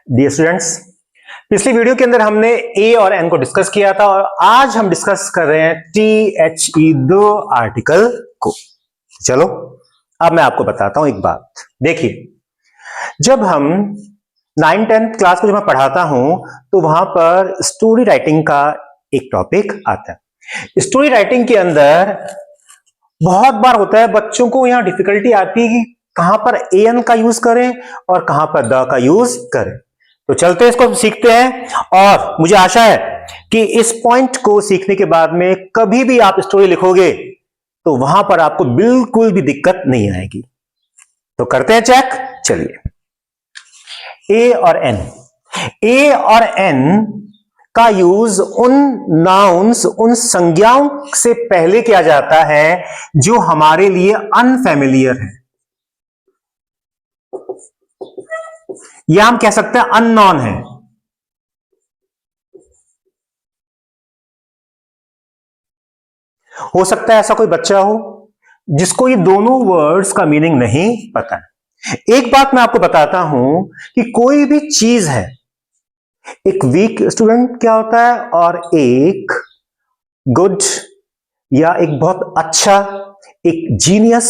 Dear students, पिछली video के अंदर हमने ए और एन को डिस्कस किया था और आज हम डिस्कस कर रहे हैं THE दो आर्टिकल को। चलो अब मैं आपको बताता हूं एक बात। देखिए, जब हम 9th-10th क्लास को जब मैं पढ़ाता हूं तो वहां पर स्टोरी राइटिंग का एक टॉपिक आता है। स्टोरी राइटिंग के अंदर बहुत बार होता है बच्चों को यहां डिफिकल्टी आती है कि कहां पर एन का यूज करें और कहां पर द का यूज करें। तो चलते इसको सीखते हैं और मुझे आशा है कि इस पॉइंट को सीखने के बाद में कभी भी आप स्टोरी लिखोगे तो वहां पर आपको बिल्कुल भी दिक्कत नहीं आएगी। तो करते हैं चेक। चलिए, ए और एन का यूज उन नाउन्स, उन संज्ञाओं से पहले किया जाता है जो हमारे लिए अनफैमिलियर है या हम कह सकते हैं अननोन है। हो सकता है ऐसा कोई बच्चा हो जिसको ये दोनों वर्ड्स का मीनिंग नहीं पता है। एक बात मैं आपको बताता हूं कि कोई भी चीज है, एक वीक स्टूडेंट क्या होता है और एक गुड या एक बहुत अच्छा, एक जीनियस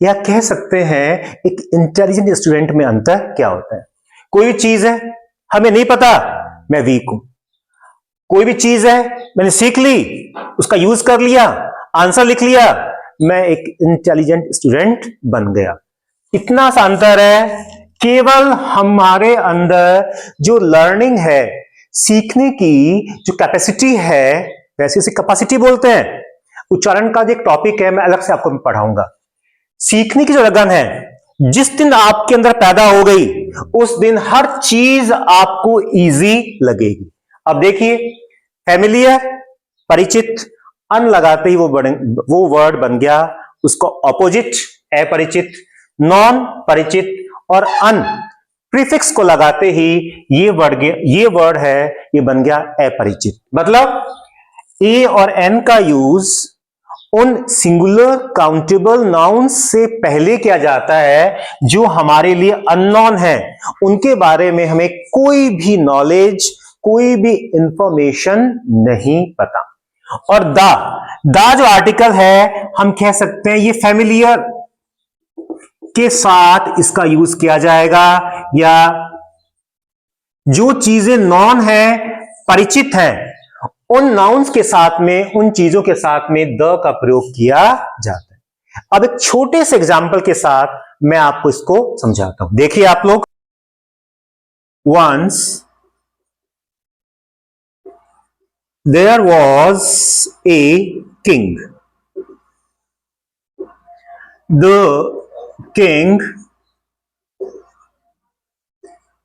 या कह सकते हैं एक इंटेलिजेंट स्टूडेंट में अंतर क्या होता है। कोई चीज है हमें नहीं पता, मैं वीक हूं। कोई भी चीज है मैंने सीख ली, उसका यूज कर लिया, आंसर लिख लिया, मैं एक इंटेलिजेंट स्टूडेंट बन गया। इतना सा अंतर है। केवल हमारे अंदर जो लर्निंग है, सीखने की जो कैपेसिटी है, वैसे इसे कैपेसिटी बोलते हैं। उच्चारण का जो एक टॉपिक है, मैं अलग से आपको पढ़ाऊंगा। सीखने की जो लगन है जिस दिन आपके अंदर पैदा हो गई उस दिन हर चीज आपको इजी लगेगी। अब देखिए, फैमिलियर परिचित, अन लगाते ही वो वर्ड बन गया उसको ऑपोजिट अपरिचित, नॉन परिचित और अन प्रीफिक्स को लगाते ही ये वर्ड है, ये बन गया अपरिचित। मतलब ए और एन का यूज उन सिंगुलर काउंटेबल नाउन्स से पहले किया जाता है जो हमारे लिए अननोन है, उनके बारे में हमें कोई भी नॉलेज, कोई भी इंफॉर्मेशन नहीं पता। और दा जो आर्टिकल है हम कह सकते हैं ये फैमिलियर के साथ इसका यूज किया जाएगा, या जो चीजें नॉन है, परिचित है, उन नाउन्स के साथ में, उन चीजों के साथ में द का प्रयोग किया जाता है। अब एक छोटे से एग्जाम्पल के साथ मैं आपको इसको समझाता हूं। देखिए आप लोग, once there was a king, the king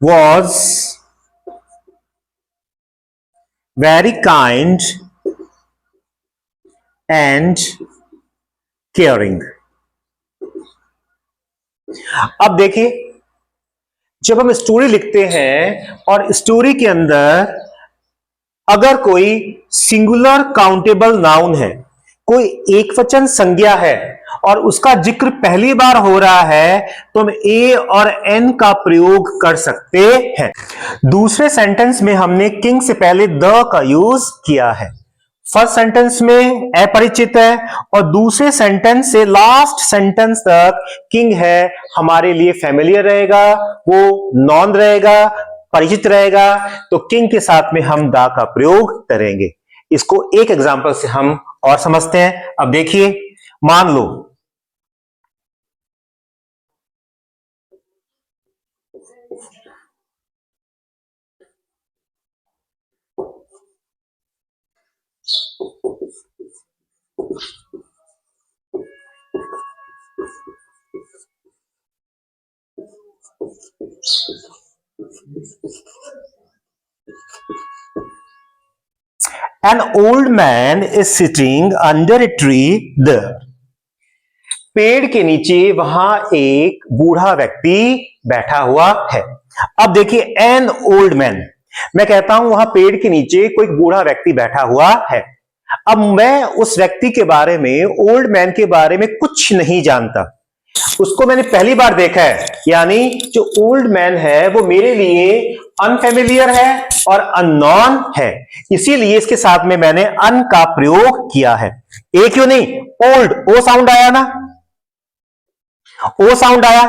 was very kind and caring। अब देखिए, जब हम स्टोरी लिखते हैं और स्टोरी के अंदर अगर कोई सिंगुलर काउंटेबल नाउन है, कोई एकवचन संज्ञा है और उसका जिक्र पहली बार हो रहा है तो हम ए और एन का प्रयोग कर सकते हैं। दूसरे सेंटेंस में हमने किंग से पहले द का यूज किया है। फर्स्ट सेंटेंस में अपरिचित है और दूसरे सेंटेंस से लास्ट सेंटेंस तक किंग है, हमारे लिए फैमिलियर रहेगा, वो नॉन रहेगा, परिचित रहेगा, तो किंग के साथ में हम दा का प्रयोग करेंगे। इसको एक एग्जांपल से हम और समझते हैं। अब देखिए, मान लो An old man is sitting under a tree there। पेड़ के नीचे वहां एक बूढ़ा व्यक्ति बैठा हुआ है। अब देखिए, एन ओल्ड मैन, मैं कहता हूं वहां पेड़ के नीचे कोई बूढ़ा व्यक्ति बैठा हुआ है। अब मैं उस व्यक्ति के बारे में, ओल्ड मैन के बारे में कुछ नहीं जानता, उसको मैंने पहली बार देखा है, यानी जो ओल्ड मैन है वो मेरे लिए अनफेमिलियर है और अननोन है, इसीलिए इसके साथ में मैंने अन का प्रयोग किया है। ए क्यों नहीं, ओल्ड, ओ साउंड आया ना, ओ साउंड आया।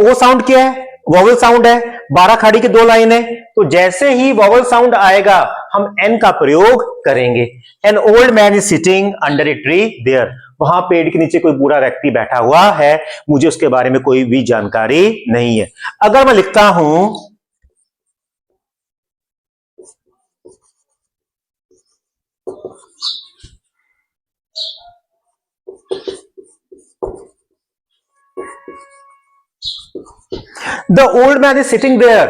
ओ साउंड क्या है, वॉवल साउंड है, 12 खाड़ी की 2 लाइन है, तो जैसे ही वॉवल साउंड आएगा हम एन का प्रयोग करेंगे। An old man is sitting under a tree there, वहां पेड़ के नीचे कोई बूढ़ा व्यक्ति बैठा हुआ है, मुझे उसके बारे में कोई भी जानकारी नहीं है। अगर मैं लिखता हूं the old man is sitting there,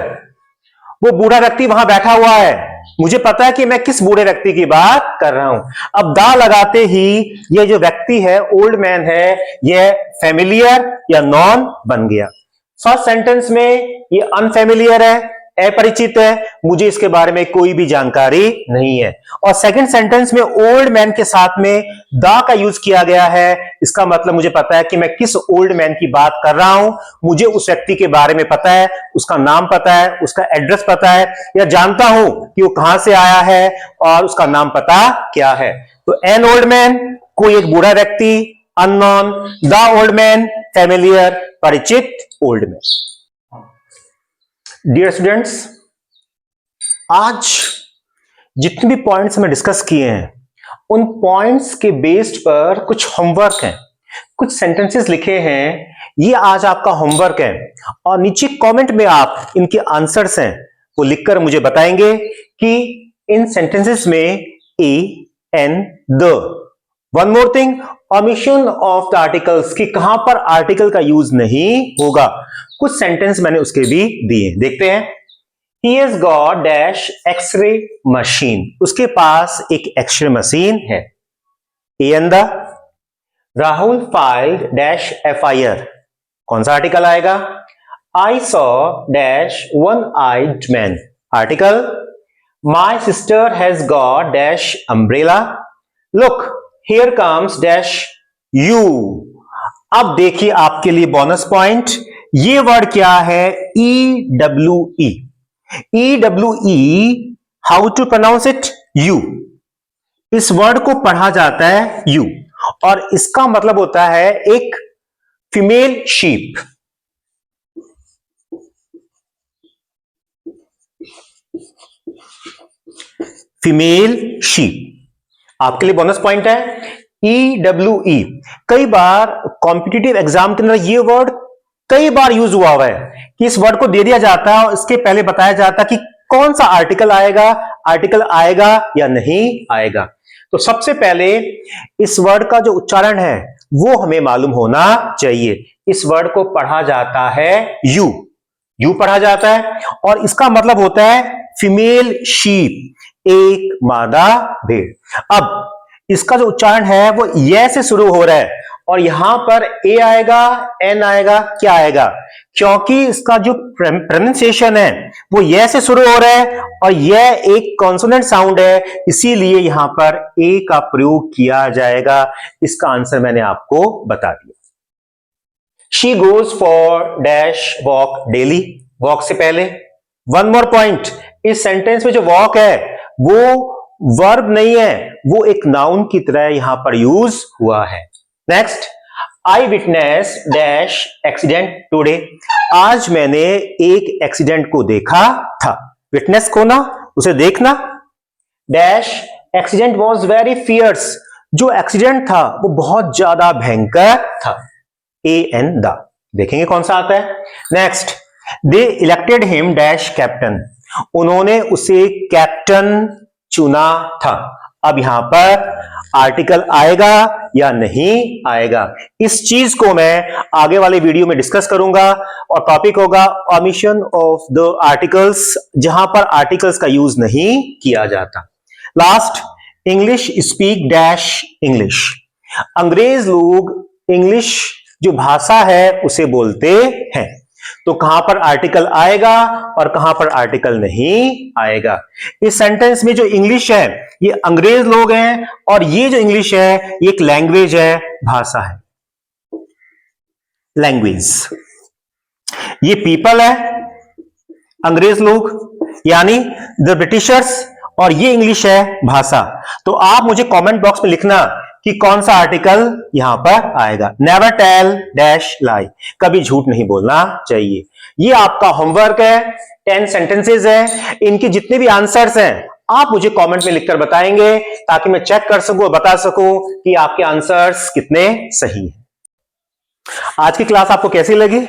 वो बूढ़ा व्यक्ति वहां बैठा हुआ है, मुझे पता है कि मैं किस बूढ़े व्यक्ति की बात कर रहा हूं। अब दा लगाते ही ये जो व्यक्ति है, ओल्ड मैन है, ये फेमिलियर या नॉन बन गया। फर्स्ट सेंटेंस में ये अनफेमिलियर है, अपरिचित है, मुझे इसके बारे में कोई भी जानकारी नहीं है। और सेकंड सेंटेंस में ओल्ड मैन के साथ में दा का यूज किया गया है, इसका मतलब मुझे पता है कि मैं किस ओल्ड मैन की बात कर रहा हूं, मुझे उस व्यक्ति के बारे में पता है, उसका नाम पता है, उसका एड्रेस पता है, या जानता हूं कि वो कहां से आया है और उसका नाम पता क्या है। तो एन ओल्ड मैन, कोई एक बूढ़ा व्यक्ति, unknown, the old man, familiar, परिचित ओल्ड मैन। डियर स्टूडेंट्स, आज जितने भी पॉइंट्स हमें डिस्कस किए हैं, उन पॉइंट्स के बेस्ड पर कुछ होमवर्क है, कुछ सेंटेंसेस लिखे हैं, ये आज आपका होमवर्क है। और नीचे कमेंट में आप इनके आंसर्स हैं वो लिखकर मुझे बताएंगे कि इन सेंटेंसेस में a an the. One more thing, omission of the articles, कि कहां पर आर्टिकल का यूज नहीं होगा, कुछ सेंटेंस मैंने उसके भी दिए, देखते हैं। He has got dash X-ray machine, उसके पास एक एक्सरे मशीन है। An the, Rahul filed dash FIR, कौन सा आर्टिकल आएगा? I saw dash one-eyed man, article. My sister has got dash umbrella, look here comes dash you। अब देखिए आपके लिए बोनस पॉइंट, ये वर्ड क्या है? EWE। EWE, how to pronounce it? You. इस वर्ड को पढ़ा जाता है यू, और इसका मतलब होता है एक फीमेल शीप। फीमेल शीप आपके लिए बोनस पॉइंट है। EWE, कई बार कॉम्पिटिटिव एग्जाम के अंदर ये वर्ड कई बार यूज हुआ है कि इस वर्ड को दे दिया जाता है और इसके पहले बताया जाता है कि कौन सा आर्टिकल आएगा या नहीं आएगा। तो सबसे पहले इस वर्ड का जो उच्चारण है वो हमें मालूम होना चाहिए। इस वर्ड को पढ़ा जाता है यू पढ़ा जाता है, और इसका मतलब होता है फीमेल शीप, एक मादा भेड़। अब इसका जो उच्चारण है वो ये से शुरू हो रहा है, और यहां पर ए आएगा, एन आएगा, क्या आएगा? क्योंकि इसका जो प्रोनाउंसिएशन है वो ये से शुरू हो रहा है और यह एक कॉन्सोनेंट साउंड है, इसीलिए यहां पर ए का प्रयोग किया जाएगा। इसका आंसर मैंने आपको बता दिया। She goes for dash walk daily, walk से पहले। वन मोर पॉइंट, इस सेंटेंस में जो वॉक है वो वर्ब नहीं है, वो एक नाउन की तरह यहां पर यूज हुआ है। नेक्स्ट, आई विटनेस डैश एक्सीडेंट टुडे, आज मैंने एक एक्सीडेंट को देखा था। विटनेस को ना, उसे देखना। Dash accident was very fierce, जो एक्सीडेंट था वो बहुत ज्यादा भयंकर था। एन द, देखेंगे कौन सा आता है। नेक्स्ट, दे इलेक्टेड हिम डैश कैप्टन, उन्होंने उसे कैप्टन चुना था। अब यहां पर आर्टिकल आएगा या नहीं आएगा, इस चीज को मैं आगे वाले वीडियो में डिस्कस करूंगा, और टॉपिक होगा ओमिशन ऑफ द आर्टिकल्स, जहां पर आर्टिकल्स का यूज नहीं किया जाता। Last, English speak dash English, अंग्रेज लोग इंग्लिश जो भाषा है उसे बोलते हैं। तो कहां पर आर्टिकल आएगा और कहां पर आर्टिकल नहीं आएगा? इस सेंटेंस में जो इंग्लिश है ये अंग्रेज लोग हैं, और ये जो इंग्लिश है ये एक लैंग्वेज है, भाषा है। लैंग्वेज। ये पीपल है, अंग्रेज लोग यानी द ब्रिटिशर्स, और ये इंग्लिश है, भाषा। तो आप मुझे कमेंट बॉक्स में लिखना कि कौन सा आर्टिकल यहां पर आएगा। नेवर टेल डैश लाई, कभी झूठ नहीं बोलना चाहिए। ये आपका होमवर्क है, 10 सेंटेंसेस है। इनके जितने भी आंसर्स हैं आप मुझे कमेंट में लिखकर बताएंगे, ताकि मैं चेक कर सकूं और बता सकूं कि आपके आंसर्स कितने सही हैं। आज की क्लास आपको कैसी लगी?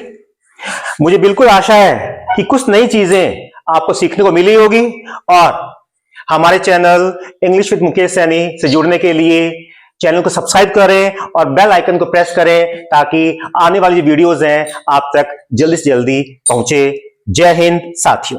मुझे बिल्कुल आशा है कि कुछ नई चीजें आपको सीखने को मिली होगी, और हमारे channel English with Mukesh Saini से जुड़ने के लिए चैनल को सब्सक्राइब करें और बेल आइकन को प्रेस करें, ताकि आने वाली वीडियोस हैं आप तक जल्दी से जल्दी पहुंचे। जय हिंद साथियों।